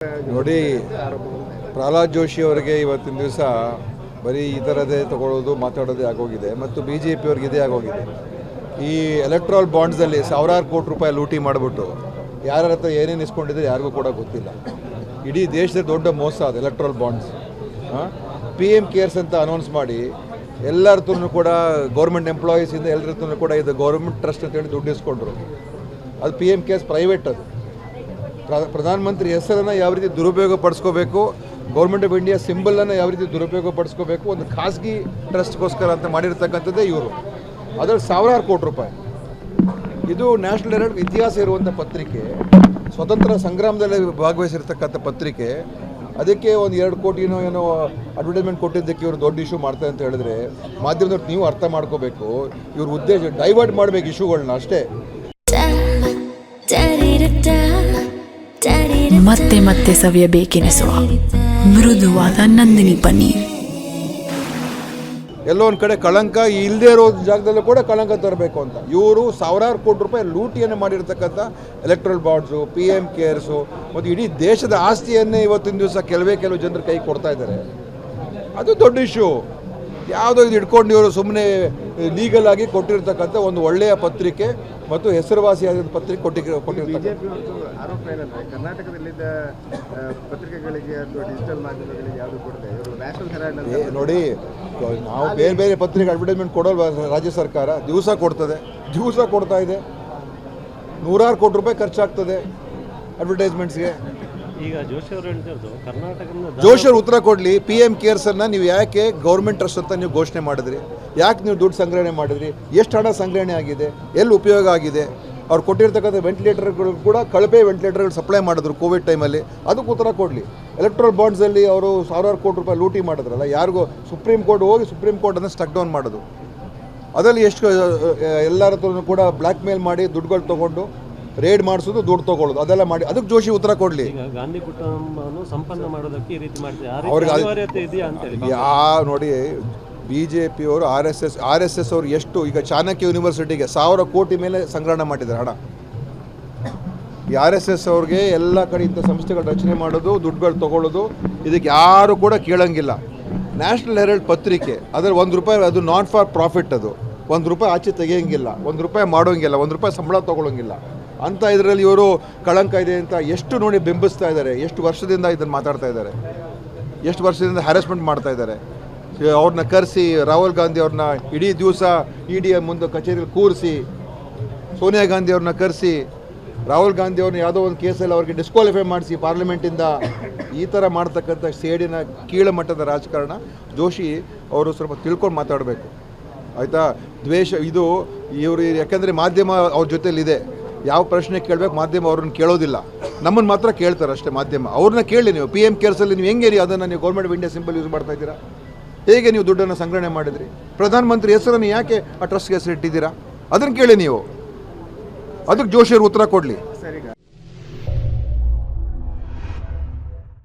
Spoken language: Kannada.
ನೋಡಿ, ಪ್ರಹ್ಲಾದ್ ಜೋಶಿ ಅವರಿಗೆ ಇವತ್ತಿನ ದಿವಸ ಬರೀ ಈ ಥರದೇ ತಗೊಳ್ಳೋದು ಮಾತಾಡೋದೇ ಆಗೋಗಿದೆ ಮತ್ತು ಬಿ ಜೆ ಪಿಯವ್ರಿಗೆ ಇದೇ ಆಗೋಗಿದೆ. ಈ ಎಲೆಕ್ಟ್ರಲ್ ಬಾಂಡ್ಸಲ್ಲಿ ಸಾವಿರಾರು ಕೋಟಿ ರೂಪಾಯಿ ಲೂಟಿ ಮಾಡಿಬಿಟ್ಟು ಯಾರ ಹತ್ರ ಏನೇನು ಇಸ್ಕೊಂಡಿದ್ರೆ ಯಾರಿಗೂ ಕೂಡ ಗೊತ್ತಿಲ್ಲ. ಇಡೀ ದೇಶದ ದೊಡ್ಡ ಮೋಸ ಅದು ಎಲೆಕ್ಟ್ರಲ್ ಬಾಂಡ್ಸ್. PM ಕೇರ್ಸ್ ಅಂತ ಅನೌನ್ಸ್ ಮಾಡಿ ಎಲ್ಲರ ಕೂಡ ಗೌರ್ಮೆಂಟ್ ಎಂಪ್ಲಾಯೀಸಿಂದ ಎಲ್ಲರ ಕೂಡ ಇದು ಗೌರ್ಮೆಂಟ್ ಟ್ರಸ್ಟ್ ಅಂತೇಳಿ ದುಡ್ಡು ಇಸ್ಕೊಂಡ್ರು. ಅದು PM ಕೇರ್ಸ್ ಪ್ರೈವೇಟ್. ಅದು ಪ್ರಧಾನಮಂತ್ರಿ ಹೆಸರನ್ನು ಯಾವ ರೀತಿ ದುರುಪಯೋಗ ಪಡಿಸ್ಕೋಬೇಕು, ಗೌರ್ಮೆಂಟ್ ಆಫ್ ಇಂಡಿಯಾ ಸಿಂಬಲನ್ನು ಯಾವ ರೀತಿ ದುರುಪಯೋಗ ಪಡಿಸ್ಕೋಬೇಕು, ಒಂದು ಖಾಸಗಿ ಟ್ರಸ್ಟ್ಗೋಸ್ಕರ ಅಂತ ಮಾಡಿರ್ತಕ್ಕಂಥದ್ದೇ ಇವರು. ಅದರಲ್ಲಿ ಸಾವಿರಾರು ಕೋಟಿ ರೂಪಾಯಿ. ಇದು ನ್ಯಾಷನಲ್ ಹೆರಾಲ್ಡ್ ಇತಿಹಾಸ ಇರುವಂಥ ಪತ್ರಿಕೆ, ಸ್ವತಂತ್ರ ಸಂಗ್ರಾಮದಲ್ಲಿ ಭಾಗವಹಿಸಿರ್ತಕ್ಕಂಥ ಪತ್ರಿಕೆ. ಅದಕ್ಕೆ ಒಂದು 2 ಕೋಟಿನೋ ಏನೋ ಅಡ್ವರ್ಟೈಸ್ಮೆಂಟ್ ಕೊಟ್ಟಿದ್ದಕ್ಕೆ ಇವರು ದೊಡ್ಡ ಇಶ್ಯೂ ಮಾಡ್ತಾರೆ ಅಂತ ಹೇಳಿದ್ರೆ ಮಾಧ್ಯಮದವ್ರು ನೀವು ಅರ್ಥ ಮಾಡ್ಕೋಬೇಕು. ಇವ್ರ ಉದ್ದೇಶ ಡೈವರ್ಟ್ ಮಾಡಬೇಕು ಇಶ್ಯೂಗಳನ್ನ, ಅಷ್ಟೇ. ಮತ್ತೆ ಮತ್ತೆ ಸವಿಯಬೇಕೆನಿಸುವ ಮೃದುವಾದ ನಂದಿನಿ ಪನ್ನೀರ್. ಎಲ್ಲೋ ಒಂದು ಕಡೆ ಕಳಂಕ ಇಲ್ಲದೆ ಇರೋ ಜಾಗದಲ್ಲೂ ಕೂಡ ಕಳಂಕ ತರಬೇಕು ಅಂತ ಇವರು ಸಾವಿರಾರು ಕೋಟಿ ರೂಪಾಯಿ ಲೂಟಿಯನ್ನು ಮಾಡಿರ್ತಕ್ಕಂಥ ಎಲೆಕ್ಟ್ರಲ್ ಬಾಂಡ್ಸು, PM ಕೇರ್ಸು ಮತ್ತು ಇಡೀ ದೇಶದ ಆಸ್ತಿಯನ್ನೇ ಇವತ್ತಿನ ದಿವಸ ಕೆಲವು ಜನರು ಕೈ ಕೊಡ್ತಾ ಇದ್ದಾರೆ. ಅದು ದೊಡ್ಡ ಇಶ್ಯೂ. ಯಾವುದೋ ಇದು ಇಟ್ಕೊಂಡು ಇವರು ಸುಮ್ಮನೆ ಲೀಗಲ್ ಆಗಿ ಕೊಟ್ಟಿರ್ತಕ್ಕಂಥ ಒಂದು ಒಳ್ಳೆಯ ಪತ್ರಿಕೆ ಮತ್ತು ಹೆಸರುವಾಸಿಯಾದ ಪತ್ರಿಕೆ ಕೊಟ್ಟಿರ್ತಾರೆ. ಆರೋಪ ಏನಂದರೆ ಕರ್ನಾಟಕದಲ್ಲಿದ್ದ ಪತ್ರಿಕೆಗಳಿಗೆ ಅಥವಾ ಡಿಜಿಟಲ್ ಮಾಧ್ಯಮಗಳಿಗೆ ಯಾವುದು ಕೊಡದೆ ಇವರು ನ್ಯಾಷನಲ್ ಹೆರಾಲ್ಡ್ ನೋಡಿ, ನಾವು ಬೇರೆ ಬೇರೆ ಪತ್ರಿಕೆ ಅಡ್ವರ್ಟೈಸ್ಮೆಂಟ್ ಕೊಡೋಲ್ವ ರಾಜ್ಯ ಸರ್ಕಾರ? ದಿವಸ ಕೊಡ್ತಾ ಇದೆ. ನೂರಾರು ಕೋಟಿ ರೂಪಾಯಿ ಖರ್ಚಾಗ್ತದೆ ಅಡ್ವರ್ಟೈಸ್ಮೆಂಟ್ಸ್ಗೆ. ಈಗ ಜೋಶಿ ಅವರು ಹೇಳ್ತಿರೋದು ಕರ್ನಾಟಕದ ಜೋಶಿ ಅವರು ಉತ್ತರ ಕೊಡಲಿ. PM ಕೇರ್ಸನ್ನು ನೀವು ಯಾಕೆ ಗೌರ್ಮೆಂಟ್ ಟ್ರಸ್ಟ್ ಅಂತ ನೀವು ಘೋಷಣೆ ಮಾಡಿದ್ರಿ? ಯಾಕೆ ನೀವು ದುಡ್ಡು ಸಂಗ್ರಹಣೆ ಮಾಡಿದ್ರಿ? ಎಷ್ಟು ಹಣ ಸಂಗ್ರಹಣೆ ಆಗಿದೆ? ಎಲ್ಲಿ ಉಪಯೋಗ ಆಗಿದೆ? ಅವ್ರು ಕೊಟ್ಟಿರ್ತಕ್ಕಂಥ ವೆಂಟಿಲೇಟರ್ಗಳು ಕೂಡ ಕಳಪೆ ವೆಂಟಿಲೇಟರ್ಗಳು ಸಪ್ಲೈ ಮಾಡಿದ್ರು ಕೋವಿಡ್ ಟೈಮಲ್ಲಿ. ಅದಕ್ಕೆ ಉತ್ತರ ಕೊಡಲಿ. ಎಲೆಕ್ಟ್ರಲ್ ಬಾಂಡ್ಸಲ್ಲಿ ಅವರು ಸಾವಿರಾರು ಕೋಟಿ ರೂಪಾಯಿ ಲೂಟಿ ಮಾಡಿದ್ರಲ್ಲ, ಯಾರಿಗೂ ಸುಪ್ರೀಂ ಕೋರ್ಟನ್ನು ಸ್ಟಕ್ ಡೌನ್ ಮಾಡೋದು. ಅದರಲ್ಲಿ ಎಷ್ಟು ಎಲ್ಲರ ಹತ್ರನೂ ಕೂಡ ಬ್ಲ್ಯಾಕ್ ಮೇಲ್ ಮಾಡಿ ದುಡ್ಡುಗಳು ತೊಗೊಂಡು ರೇಡ್ ಮಾಡಿಸೋದು, ದುಡ್ಡು ತೊಗೊಳ್ಳೋದು, ಅದೆಲ್ಲ ಮಾಡಿ. ಅದಕ್ಕೆ ಜೋಶಿ ಉತ್ತರ ಕೊಡಲಿ. ಗಾಂಧಿ ಕುಟುಂಬವನ್ನು ಸಂಪನ್ನ ಮಾಡೋದಕ್ಕೆ ಈ ರೀತಿ ಮಾಡ್ತಾರೆ. ನೋಡಿ, BJPಯವರು RSS ಅವರು ಎಷ್ಟು ಈಗ ಚಾಣಕ್ಯ ಯೂನಿವರ್ಸಿಟಿಗೆ 1000 ಕೋಟಿ ಮೇಲೆ ಸಂಗ್ರಹಣೆ ಮಾಡಿದ್ದಾರೆ ಹಣ. ಈ RSS ಅವ್ರಿಗೆ ಎಲ್ಲ ಕಡೆ ಇಂಥ ಸಂಸ್ಥೆಗಳು ರಚನೆ ಮಾಡೋದು, ದುಡ್ಡುಗಳು ತೊಗೊಳ್ಳೋದು, ಇದಕ್ಕೆ ಯಾರು ಕೂಡ ಕೇಳಂಗಿಲ್ಲ. ನ್ಯಾಷನಲ್ ಹೆರಾಲ್ಡ್ ಪತ್ರಿಕೆ ಅದರಲ್ಲಿ ₹1 ಅದು ನಾಟ್ ಫಾರ್ ಪ್ರಾಫಿಟ್. ಅದು ₹1 ಆಚೆ ತೆಗಿಯೋಂಗಿಲ್ಲ, ₹1 ಮಾಡೋಂಗಿಲ್ಲ, ₹1 ಸಂಬಳ ತೊಗೊಳ್ಳೋಂಗಿಲ್ಲ ಅಂತ ಇದರಲ್ಲಿ ಇವರು ಕಳಂಕ ಇದೆ ಅಂತ ಎಷ್ಟು ನೋಡಿ ಬಿಂಬಿಸ್ತಾ ಇದ್ದಾರೆ. ಎಷ್ಟು ವರ್ಷದಿಂದ ಇದನ್ನು ಮಾತಾಡ್ತಾ ಇದ್ದಾರೆ, ಎಷ್ಟು ವರ್ಷದಿಂದ ಹ್ಯಾರಾಸ್ಮೆಂಟ್ ಮಾಡ್ತಾ ಇದ್ದಾರೆ. ಅವ್ರನ್ನ ಕರೆಸಿ ರಾಹುಲ್ ಗಾಂಧಿ ಅವ್ರನ್ನ ಇಡೀ ದಿವಸ ED ಮುಂದೆ ಕಚೇರಿಯಲ್ಲಿ ಕೂರಿಸಿ, ಸೋನಿಯಾ ಗಾಂಧಿ ಅವ್ರನ್ನ ಕರೆಸಿ, ರಾಹುಲ್ ಗಾಂಧಿ ಅವ್ರನ್ನ ಯಾವುದೋ ಒಂದು ಕೇಸಲ್ಲಿ ಅವ್ರಿಗೆ ಡಿಸ್ಕ್ವಾಲಿಫೈ ಮಾಡಿಸಿ ಪಾರ್ಲಿಮೆಂಟಿಂದ. ಈ ಥರ ಮಾಡ್ತಕ್ಕಂಥ ಸೇಡಿನ ಕೀಳಮಟ್ಟದ ರಾಜಕಾರಣ ಜೋಶಿ ಅವರು ಸ್ವಲ್ಪ ತಿಳ್ಕೊಂಡು ಮಾತಾಡಬೇಕು, ಆಯಿತಾ? ದ್ವೇಷ ಇದು ಇವರು, ಯಾಕೆಂದರೆ ಮಾಧ್ಯಮ ಅವ್ರ ಜೊತೆಲಿದೆ. ಯಾವ ಪ್ರಶ್ನೆ ಕೇಳಬೇಕು ಮಾಧ್ಯಮ ಅವ್ರನ್ನ ಕೇಳೋದಿಲ್ಲ, ನಮ್ಮನ್ನು ಮಾತ್ರ ಕೇಳ್ತಾರೆ ಅಷ್ಟೇ ಮಾಧ್ಯಮ. ಅವ್ರನ್ನ ಕೇಳಿ ನೀವು PM ಕೇರ್ಸಲ್ಲಿ ನೀವು ಹೆಂಗೆ ಅದನ್ನು ನೀವು government of India symbol use ಮಾಡ್ತಾ ಇದ್ದೀರಾ? ಹೇಗೆ ನೀವು ದುಡ್ಡನ್ನು ಸಂಗ್ರಹಣೆ ಮಾಡಿದ್ರಿ? ಪ್ರಧಾನಮಂತ್ರಿ ಹೆಸರನ್ನು ಯಾಕೆ ಆ ಟ್ರಸ್ಟ್ಗೆ ಹೆಸರು ಇಟ್ಟಿದ್ದೀರಾ? ಅದನ್ನು ಕೇಳಿ ನೀವು. ಅದಕ್ಕೆ ಜೋಶಿ ಅವರು ಉತ್ತರ ಕೊಡಲಿ.